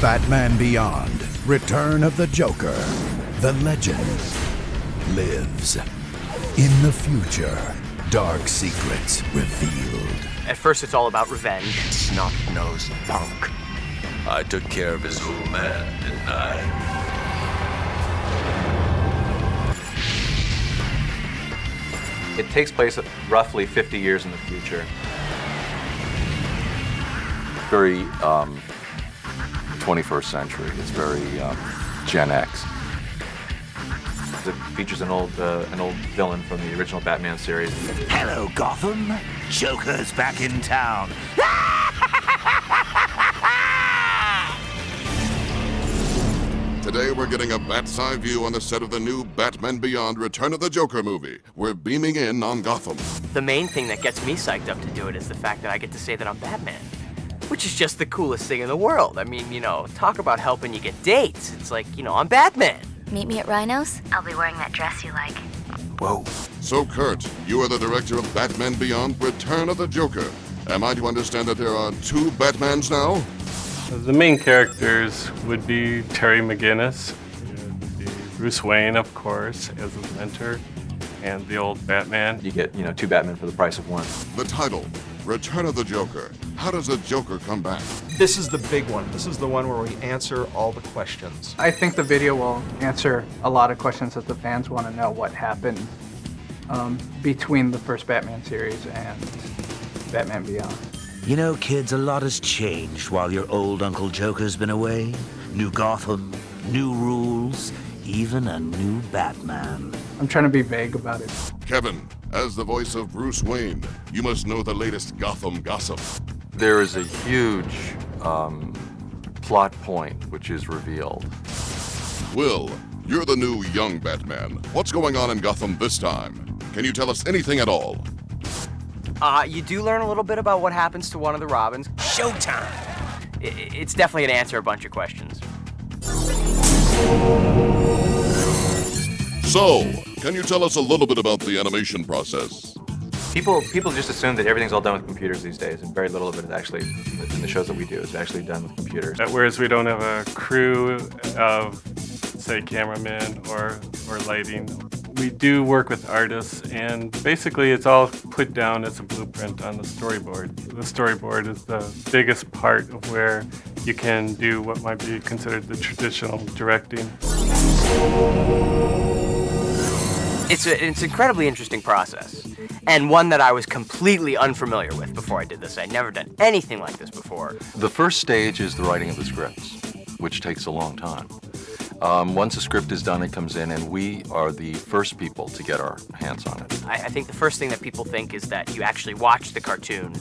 Batman Beyond, Return of the Joker. The legend lives. In the future, dark secrets revealed. At first, it's all about revenge. Snot-nosed punk. I took care of his old man, didn't I? It takes place roughly 50 years in the future. Very 21st century. It's very Gen X. It features an old villain from the original Batman series. Hello, Gotham. Joker's back in town. Today we're getting a bat's eye view on the set of the new Batman Beyond Return of the Joker movie. We're beaming in on Gotham. The main thing that gets me psyched up to do it is the fact that I get to say that I'm Batman, which is just the coolest thing in the world. I mean, you know, talk about helping you get dates. It's like, you know, I'm Batman. Meet me at Rhino's. I'll be wearing that dress you like. Whoa. So, Kurt, you are the director of Batman Beyond Return of the Joker. Am I to understand that there are two Batmans now? The main characters would be Terry McGinnis, would be Bruce Wayne, of course, as his mentor, and the old Batman. You get, two Batmen for the price of one. The title, Return of the Joker. How does the Joker come back? This is the big one. This is the one where we answer all the questions. I think the video will answer a lot of questions that the fans want to know what happened between the first Batman series and Batman Beyond. You know, kids, a lot has changed while your old Uncle Joker's been away. New Gotham, new rules, even a new Batman. I'm trying to be vague about it. Kevin, as the voice of Bruce Wayne, you must know the latest Gotham gossip. There is a huge plot point which is revealed. Will, you're the new young Batman. What's going on in Gotham this time? Can you tell us anything at all? You do learn a little bit about what happens to one of the Robins. Showtime! It's definitely gonna answer a bunch of questions. So, can you tell us a little bit about the animation process? People just assume that everything's all done with computers these days, and very little of it is actually, in the shows that we do, is actually done with computers. Whereas we don't have a crew of, say, cameramen or lighting. We do work with artists, and basically it's all put down as a blueprint on the storyboard. The storyboard is the biggest part of where you can do what might be considered the traditional directing. It's an incredibly interesting process, and one that I was completely unfamiliar with before I did this. I'd never done anything like this before. The first stage is the writing of the scripts, which takes a long time. Once a script is done, it comes in, and we are the first people to get our hands on it. I think the first thing that people think is that you actually watch the cartoon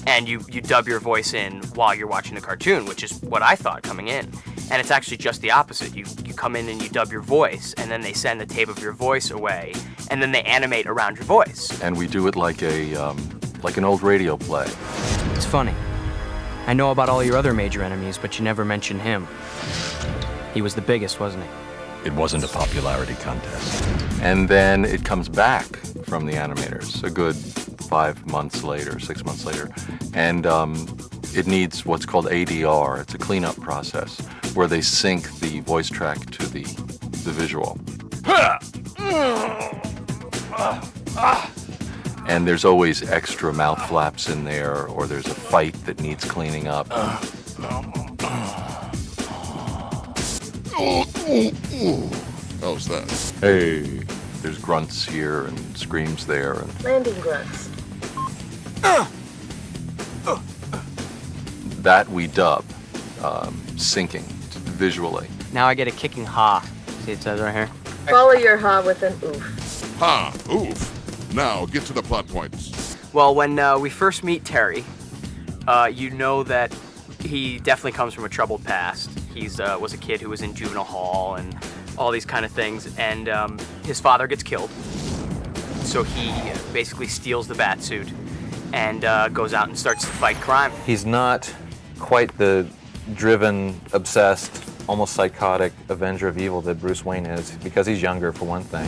and you dub your voice in while you're watching the cartoon, which is what I thought coming in. And it's actually just the opposite. You come in and you dub your voice, and then they send the tape of your voice away, and then they animate around your voice. And we do it like an old radio play. It's funny. I know about all your other major enemies, but you never mention him. He was the biggest, wasn't he? It wasn't a popularity contest. And then it comes back from the animators a good 5 months later, 6 months later. And it needs what's called ADR. It's a cleanup process where they sync the voice track to the visual. And there's always extra mouth flaps in there, or there's a fight that needs cleaning up. How's that? Hey, there's grunts here and screams there. And landing grunts. that we dub, syncing visually. Now I get a kicking ha. See it says right here? Follow your ha with an oof. Ha, oof. Now, get to the plot points. Well, when we first meet Terry, you know that he definitely comes from a troubled past. He's was a kid who was in juvenile hall and all these kind of things, and his father gets killed. So he basically steals the Batsuit and goes out and starts to fight crime. He's not quite the driven, obsessed, almost psychotic Avenger of Evil that Bruce Wayne is, because he's younger, for one thing.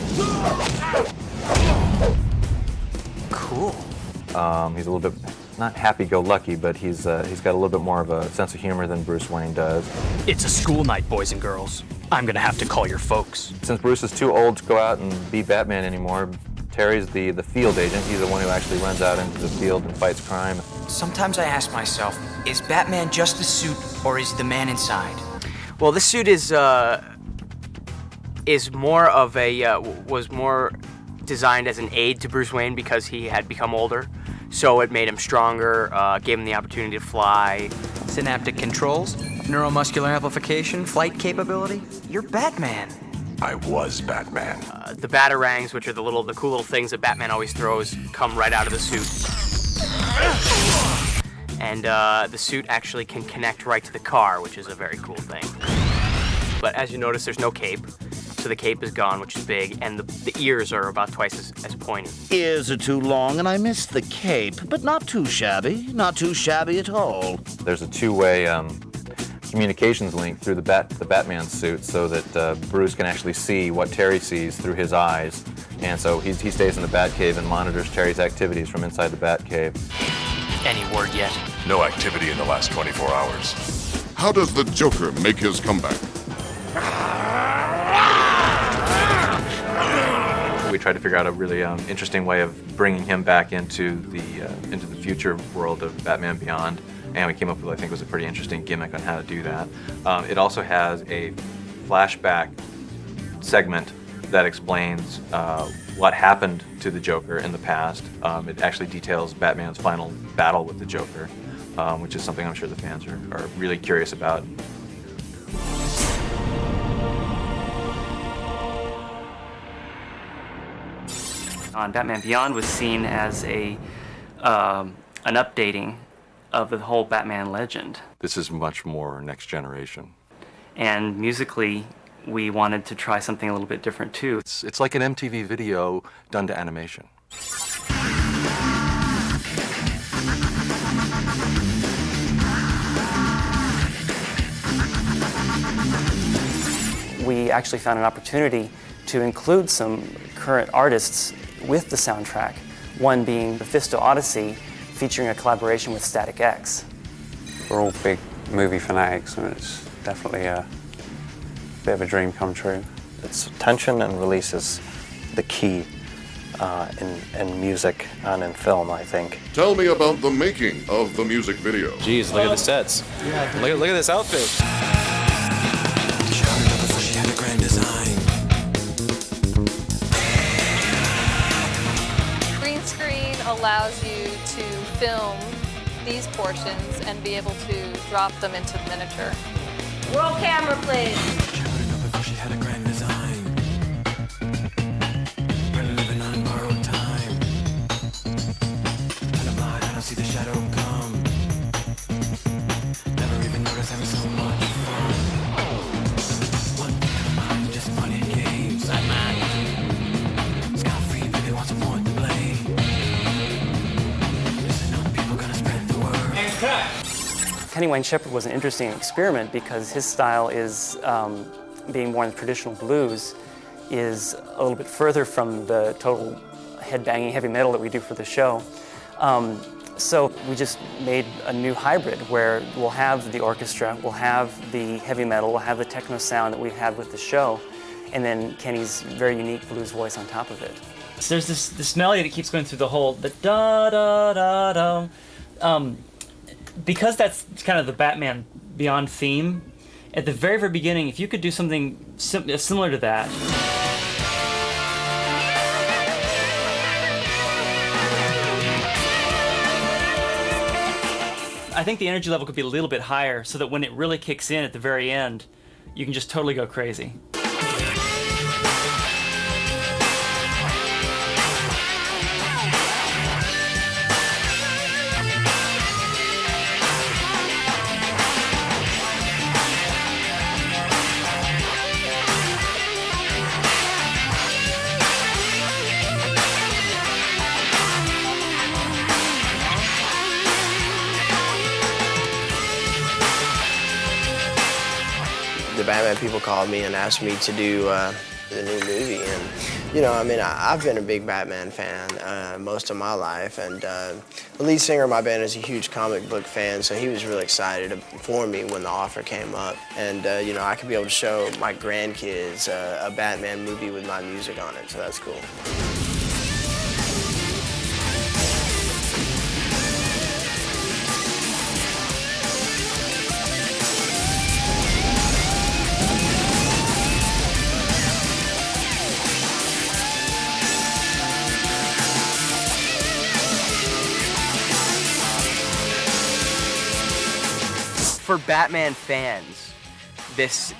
Cool. He's a little bit not happy-go-lucky, but he's got a little bit more of a sense of humor than Bruce Wayne does. It's a school night, boys and girls. I'm gonna have to call your folks. Since Bruce is too old to go out and be Batman anymore, Terry's the field agent. He's the one who actually runs out into the field and fights crime. Sometimes I ask myself, is Batman just a suit, or is he the man inside? Well, this suit is more of a was more designed as an aid to Bruce Wayne because he had become older. So it made him stronger, gave him the opportunity to fly. Synaptic controls, neuromuscular amplification, flight capability. You're Batman. I was Batman. The batarangs, which are the cool little things that Batman always throws, come right out of the suit. And the suit actually can connect right to the car, which is a very cool thing. But as you notice, there's no cape. So the cape is gone, which is big, and the ears are about twice as pointy. Ears are too long, and I miss the cape, but not too shabby. Not too shabby at all. There's a two-way communications link through the Batman suit so that Bruce can actually see what Terry sees through his eyes. And so he stays in the Batcave and monitors Terry's activities from inside the Batcave. Any word yet? No activity in the last 24 hours. How does the Joker make his comeback? We tried to figure out a really interesting way of bringing him back into the future world of Batman Beyond, and we came up with, I think, was a pretty interesting gimmick on how to do that. It also has a flashback segment that explains what happened to the Joker in the past. It actually details Batman's final battle with the Joker, which is something I'm sure the fans are really curious about. Batman Beyond was seen as an updating of the whole Batman legend. This is much more next generation. And musically, we wanted to try something a little bit different too. It's like an MTV video done to animation. We actually found an opportunity to include some current artists with the soundtrack, one being Mephisto Odyssey, featuring a collaboration with Static X. We're all big movie fanatics, and it's definitely a bit of a dream come true. Its tension and release is the key in music and in film, I think. Tell me about the making of the music video. Jeez, look at the sets. Yeah, look at this outfit. Green screen allows you to film these portions and be able to drop them into miniature. Roll camera, please. Kenny Wayne Shepherd was an interesting experiment because his style is, being more in the traditional blues, is a little bit further from the total headbanging heavy metal that we do for the show. So we just made a new hybrid where we'll have the orchestra, we'll have the heavy metal, we'll have the techno sound that we've had with the show, and then Kenny's very unique blues voice on top of it. So there's this melody that keeps going through the whole, the da-da-da-da. Because that's kind of the Batman Beyond theme, at the very, very beginning, if you could do something similar to that. I think the energy level could be a little bit higher so that when it really kicks in at the very end, you can just totally go crazy. The Batman people called me and asked me to do the new movie, and You know, I mean, I've been a big Batman fan most of my life, and the lead singer of my band is a huge comic book fan, so he was really excited for me when the offer came up. And, you know, I could be able to show my grandkids a Batman movie with my music on it, so that's cool. For Batman fans, this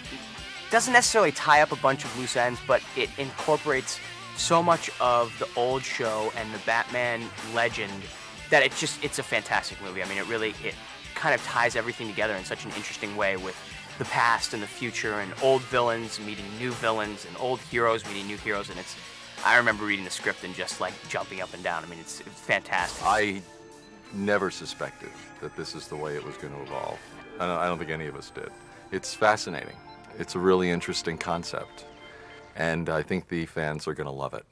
doesn't necessarily tie up a bunch of loose ends, but it incorporates so much of the old show and the Batman legend that it's a fantastic movie. I mean, it kind of ties everything together in such an interesting way with the past and the future and old villains meeting new villains and old heroes meeting new heroes. And I remember reading the script and just like jumping up and down. I mean, it's fantastic. I never suspected that this is the way it was going to evolve. I don't think any of us did. It's fascinating. It's a really interesting concept, and I think the fans are going to love it.